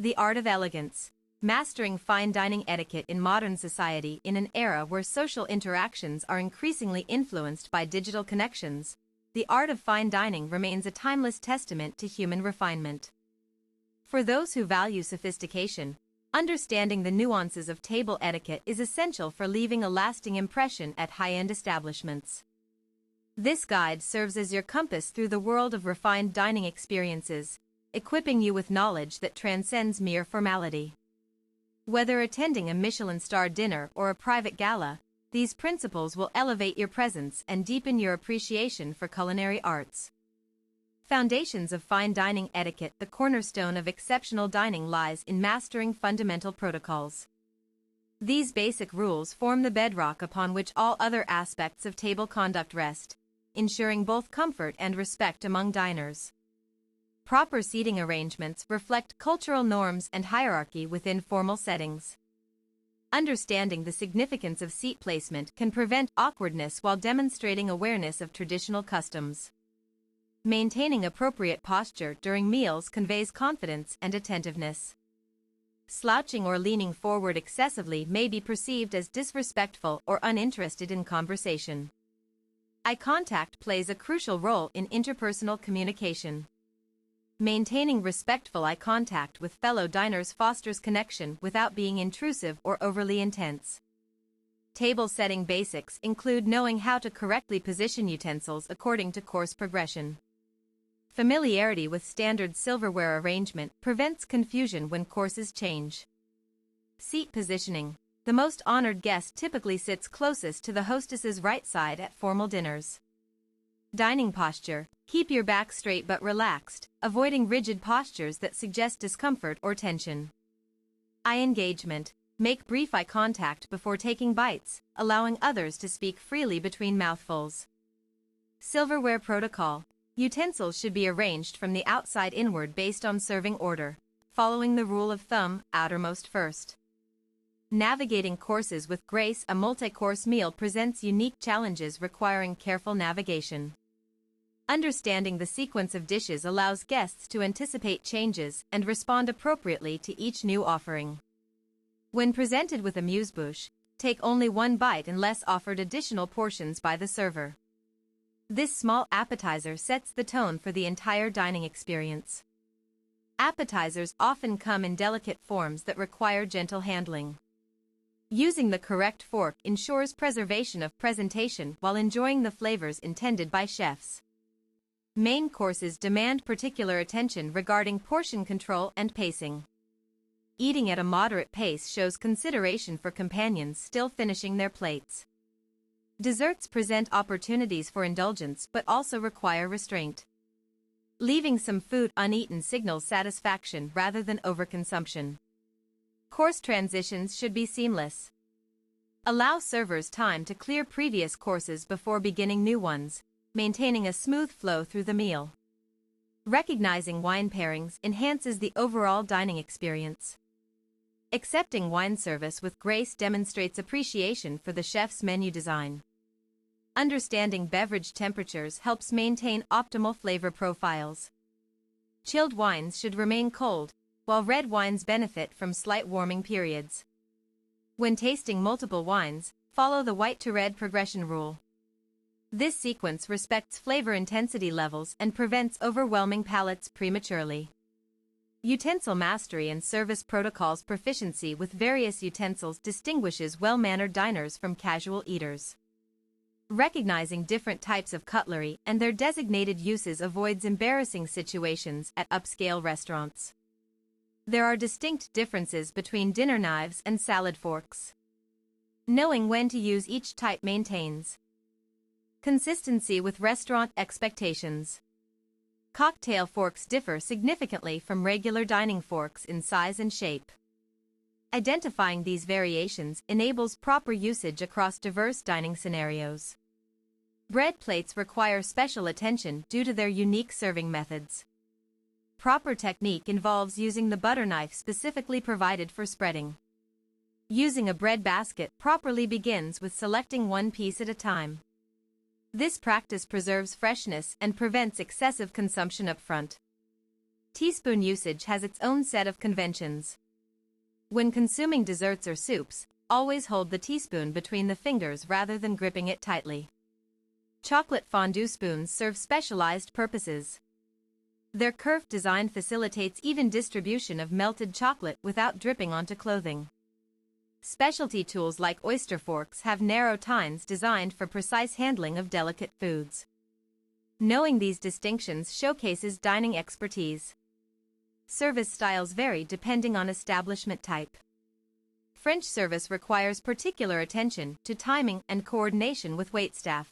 The Art of Elegance. Mastering fine dining etiquette in modern society in an era where social interactions are increasingly influenced by digital connections, the art of fine dining remains a timeless testament to human refinement. For those who value sophistication, understanding the nuances of table etiquette is essential for leaving a lasting impression at high-end establishments. This guide serves as your compass through the world of refined dining experiences, equipping you with knowledge that transcends mere formality. Whether attending a Michelin-starred dinner or a private gala, these principles will elevate your presence and deepen your appreciation for culinary arts. Foundations of fine dining etiquette. The cornerstone of exceptional dining lies in mastering fundamental protocols. These basic rules form the bedrock upon which all other aspects of table conduct rest, ensuring both comfort and respect among diners. Proper seating arrangements reflect cultural norms and hierarchy within formal settings. Understanding the significance of seat placement can prevent awkwardness while demonstrating awareness of traditional customs. Maintaining appropriate posture during meals conveys confidence and attentiveness. Slouching or leaning forward excessively may be perceived as disrespectful or uninterested in conversation. Eye contact plays a crucial role in interpersonal communication. Maintaining respectful eye contact with fellow diners fosters connection without being intrusive or overly intense. Table setting basics include knowing how to correctly position utensils according to course progression. Familiarity with standard silverware arrangement prevents confusion when courses change. Seat positioning. The most honored guest typically sits closest to the hostess's right side at formal dinners. Dining posture. Keep your back straight but relaxed, avoiding rigid postures that suggest discomfort or tension. Eye engagement. Make brief eye contact before taking bites, allowing others to speak freely between mouthfuls. Silverware protocol. Utensils should be arranged from the outside inward based on serving order, following the rule of thumb, outermost first. Navigating courses with grace. A multi-course meal presents unique challenges requiring careful navigation. Understanding the sequence of dishes allows guests to anticipate changes and respond appropriately to each new offering. When presented with amuse-bouche, take only one bite unless offered additional portions by the server. This small appetizer sets the tone for the entire dining experience. Appetizers often come in delicate forms that require gentle handling. Using the correct fork ensures preservation of presentation while enjoying the flavors intended by chefs. Main courses demand particular attention regarding portion control and pacing. Eating at a moderate pace shows consideration for companions still finishing their plates. Desserts present opportunities for indulgence but also require restraint. Leaving some food uneaten signals satisfaction rather than overconsumption. Course transitions should be seamless. Allow servers time to clear previous courses before beginning new ones, maintaining a smooth flow through the meal. Recognizing wine pairings enhances the overall dining experience. Accepting wine service with grace demonstrates appreciation for the chef's menu design. Understanding beverage temperatures helps maintain optimal flavor profiles. Chilled wines should remain cold, while red wines benefit from slight warming periods. When tasting multiple wines, follow the white to red progression rule. This sequence respects flavor intensity levels and prevents overwhelming palates prematurely. Utensil mastery and service protocols. Proficiency with various utensils distinguishes well-mannered diners from casual eaters. Recognizing different types of cutlery and their designated uses avoids embarrassing situations at upscale restaurants. There are distinct differences between dinner knives and salad forks. Knowing when to use each type maintains consistency with restaurant expectations. Cocktail forks differ significantly from regular dining forks in size and shape. Identifying these variations enables proper usage across diverse dining scenarios. Bread plates require special attention due to their unique serving methods. Proper technique involves using the butter knife specifically provided for spreading. Using a bread basket properly begins with selecting one piece at a time. This practice preserves freshness and prevents excessive consumption up front. Teaspoon usage has its own set of conventions. When consuming desserts or soups, always hold the teaspoon between the fingers rather than gripping it tightly. Chocolate fondue spoons serve specialized purposes. Their curved design facilitates even distribution of melted chocolate without dripping onto clothing. Specialty tools like oyster forks have narrow tines designed for precise handling of delicate foods. Knowing these distinctions showcases dining expertise. Service styles vary depending on establishment type. French service requires particular attention to timing and coordination with waitstaff.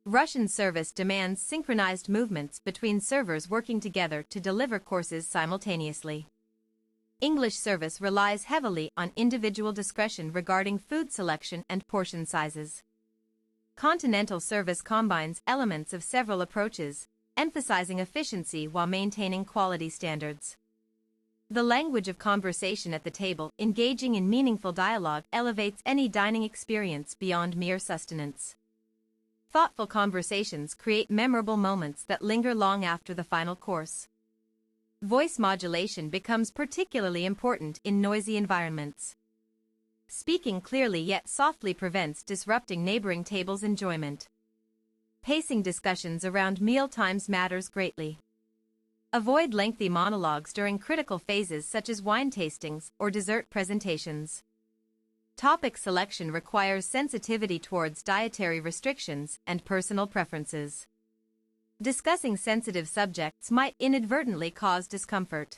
Russian service demands synchronized movements between servers working together to deliver courses simultaneously. English service relies heavily on individual discretion regarding food selection and portion sizes. Continental service combines elements of several approaches, emphasizing efficiency while maintaining quality standards. The language of conversation at the table, engaging in meaningful dialogue, elevates any dining experience beyond mere sustenance. Thoughtful conversations create memorable moments that linger long after the final course. Voice modulation becomes particularly important in noisy environments. Speaking clearly yet softly prevents disrupting neighboring tables' enjoyment. Pacing discussions around meal times matters greatly. Avoid lengthy monologues during critical phases such as wine tastings or dessert presentations. Topic selection requires sensitivity towards dietary restrictions and personal preferences. Discussing sensitive subjects might inadvertently cause discomfort.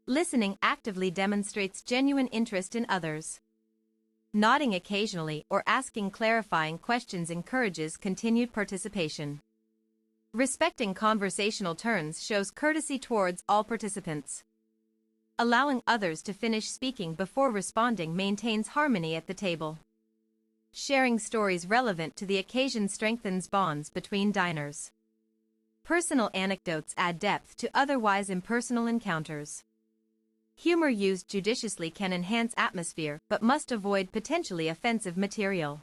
Listening actively demonstrates genuine interest in others. Nodding occasionally or asking clarifying questions encourages continued participation. Respecting conversational turns shows courtesy towards all participants. Allowing others to finish speaking before responding maintains harmony at the table. Sharing stories relevant to the occasion strengthens bonds between diners. Personal anecdotes add depth to otherwise impersonal encounters. Humor used judiciously can enhance atmosphere but must avoid potentially offensive material.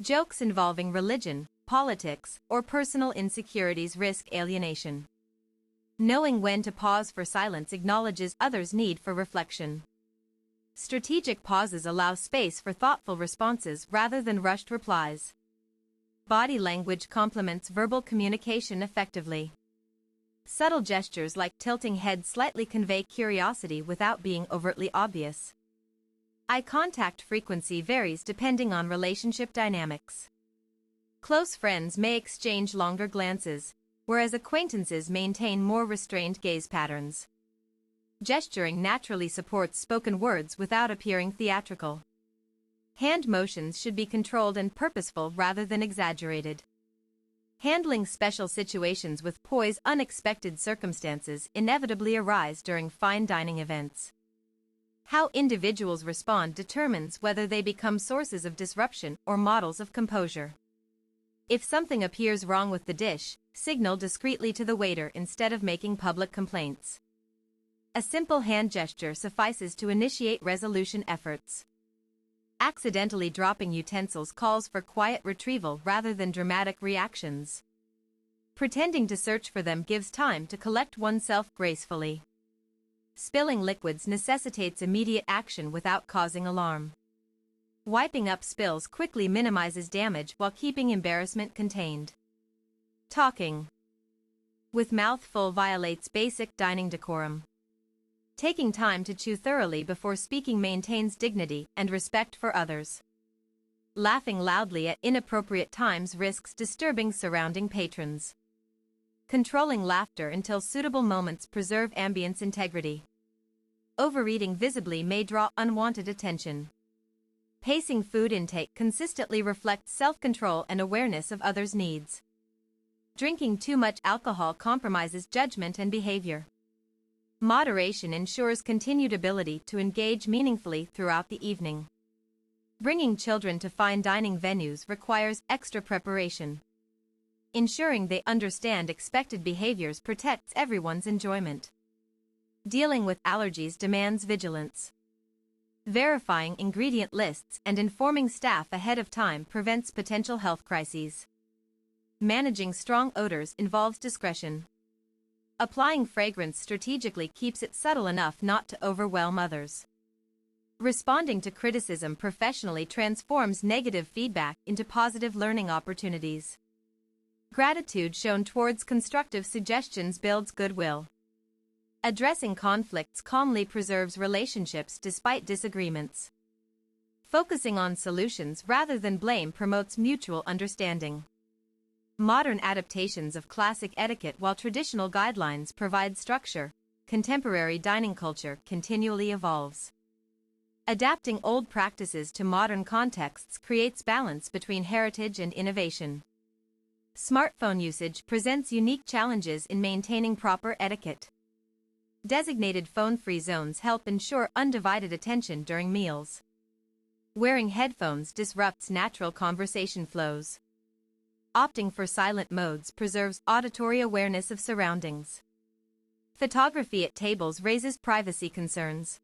Jokes involving religion, politics, or personal insecurities risk alienation. Knowing when to pause for silence acknowledges others' need for reflection. Strategic pauses allow space for thoughtful responses rather than rushed replies. Body language complements verbal communication effectively. Subtle gestures like tilting head slightly convey curiosity without being overtly obvious. Eye contact frequency varies depending on relationship dynamics. Close friends may exchange longer glances, whereas acquaintances maintain more restrained gaze patterns. Gesturing naturally supports spoken words without appearing theatrical. Hand motions should be controlled and purposeful rather than exaggerated. Handling special situations with poise. Unexpected circumstances inevitably arise during fine dining events. How individuals respond determines whether they become sources of disruption or models of composure. If something appears wrong with the dish, signal discreetly to the waiter instead of making public complaints. A simple hand gesture suffices to initiate resolution efforts. Accidentally dropping utensils calls for quiet retrieval rather than dramatic reactions. Pretending to search for them gives time to collect oneself gracefully. Spilling liquids necessitates immediate action without causing alarm. Wiping up spills quickly minimizes damage while keeping embarrassment contained. Talking with mouth full violates basic dining decorum. Taking time to chew thoroughly before speaking maintains dignity and respect for others. Laughing loudly at inappropriate times risks disturbing surrounding patrons. Controlling laughter until suitable moments preserve ambience integrity. Overeating visibly may draw unwanted attention. Pacing food intake consistently reflects self-control and awareness of others' needs. Drinking too much alcohol compromises judgment and behavior. Moderation ensures continued ability to engage meaningfully throughout the evening. Bringing children to fine dining venues requires extra preparation. Ensuring they understand expected behaviors protects everyone's enjoyment. Dealing with allergies demands vigilance. Verifying ingredient lists and informing staff ahead of time prevents potential health crises. Managing strong odors involves discretion. Applying fragrance strategically keeps it subtle enough not to overwhelm others. Responding to criticism professionally transforms negative feedback into positive learning opportunities. Gratitude shown towards constructive suggestions builds goodwill. Addressing conflicts calmly preserves relationships despite disagreements. Focusing on solutions rather than blame promotes mutual understanding. Modern adaptations of classic etiquette while traditional guidelines provide structure, contemporary dining culture continually evolves. Adapting old practices to modern contexts creates balance between heritage and innovation. Smartphone usage presents unique challenges in maintaining proper etiquette. Designated phone-free zones help ensure undivided attention during meals. Wearing headphones disrupts natural conversation flows. Opting for silent modes preserves auditory awareness of surroundings. Photography at tables raises privacy concerns.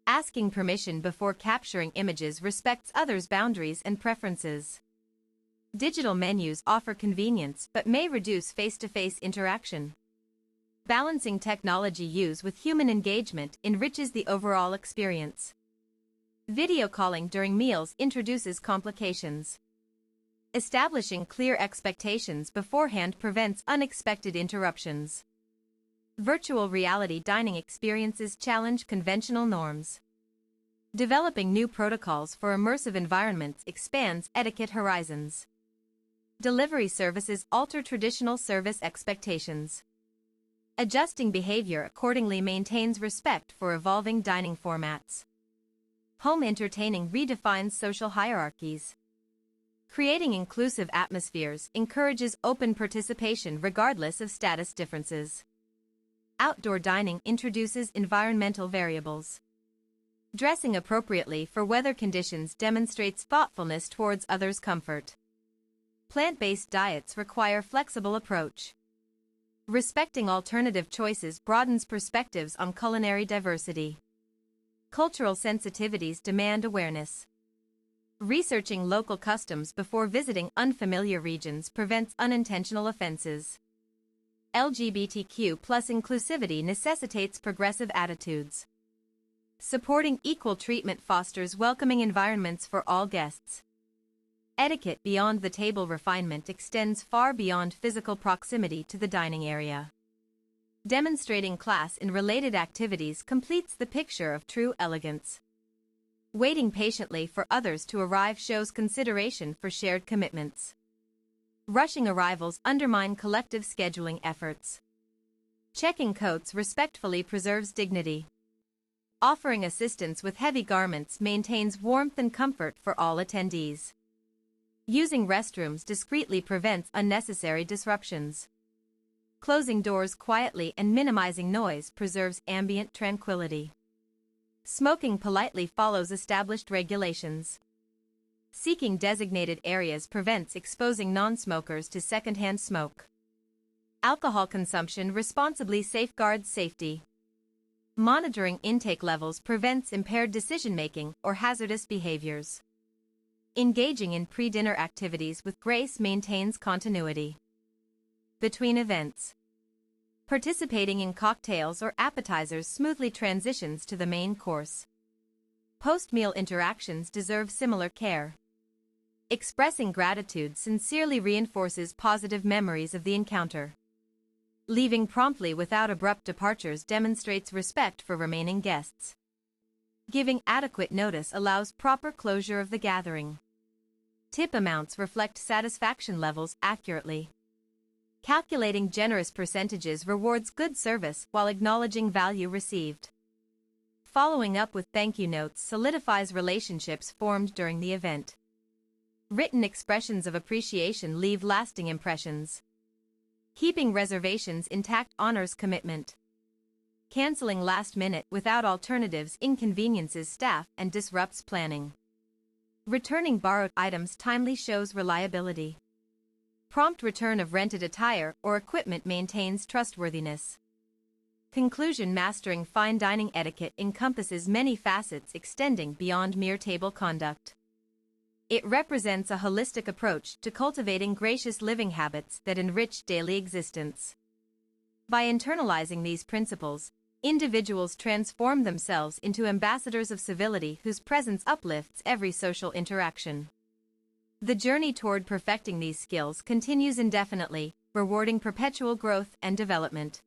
Asking permission before capturing images respects others' boundaries and preferences. Digital menus offer convenience but may reduce face-to-face interaction. Balancing technology use with human engagement enriches the overall experience. Video calling during meals introduces complications. Establishing clear expectations beforehand prevents unexpected interruptions. Virtual reality dining experiences challenge conventional norms. Developing new protocols for immersive environments expands etiquette horizons. Delivery services alter traditional service expectations. Adjusting behavior accordingly maintains respect for evolving dining formats. Home entertaining redefines social hierarchies. Creating inclusive atmospheres encourages open participation regardless of status differences. Outdoor dining introduces environmental variables. Dressing appropriately for weather conditions demonstrates thoughtfulness towards others' comfort. Plant-based diets require flexible approach. Respecting alternative choices broadens perspectives on culinary diversity. Cultural sensitivities demand awareness. Researching local customs before visiting unfamiliar regions prevents unintentional offenses. LGBTQ+ inclusivity necessitates progressive attitudes. Supporting equal treatment fosters welcoming environments for all guests. Etiquette beyond the table refinement extends far beyond physical proximity to the dining area. Demonstrating class in related activities completes the picture of true elegance. Waiting patiently for others to arrive shows consideration for shared commitments. Rushing arrivals undermine collective scheduling efforts. Checking coats respectfully preserves dignity. Offering assistance with heavy garments maintains warmth and comfort for all attendees. Using restrooms discreetly prevents unnecessary disruptions. Closing doors quietly and minimizing noise preserves ambient tranquility. Smoking politely follows established regulations. Seeking designated areas prevents exposing non-smokers to secondhand smoke. Alcohol consumption responsibly safeguards safety. Monitoring intake levels prevents impaired decision-making or hazardous behaviors. Engaging in pre-dinner activities with grace maintains continuity. Between events. Participating in cocktails or appetizers smoothly transitions to the main course. Post-meal interactions deserve similar care. Expressing gratitude sincerely reinforces positive memories of the encounter. Leaving promptly without abrupt departures demonstrates respect for remaining guests. Giving adequate notice allows proper closure of the gathering. Tip amounts reflect satisfaction levels accurately. Calculating generous percentages rewards good service while acknowledging value received. Following up with thank you notes solidifies relationships formed during the event. Written expressions of appreciation leave lasting impressions. Keeping reservations intact honors commitment. Canceling last minute without alternatives inconveniences staff and disrupts planning. Returning borrowed items timely shows reliability. Prompt return of rented attire or equipment maintains trustworthiness. Conclusion: mastering fine dining etiquette encompasses many facets extending beyond mere table conduct. It represents a holistic approach to cultivating gracious living habits that enrich daily existence. By internalizing these principles, individuals transform themselves into ambassadors of civility whose presence uplifts every social interaction. The journey toward perfecting these skills continues indefinitely, rewarding perpetual growth and development.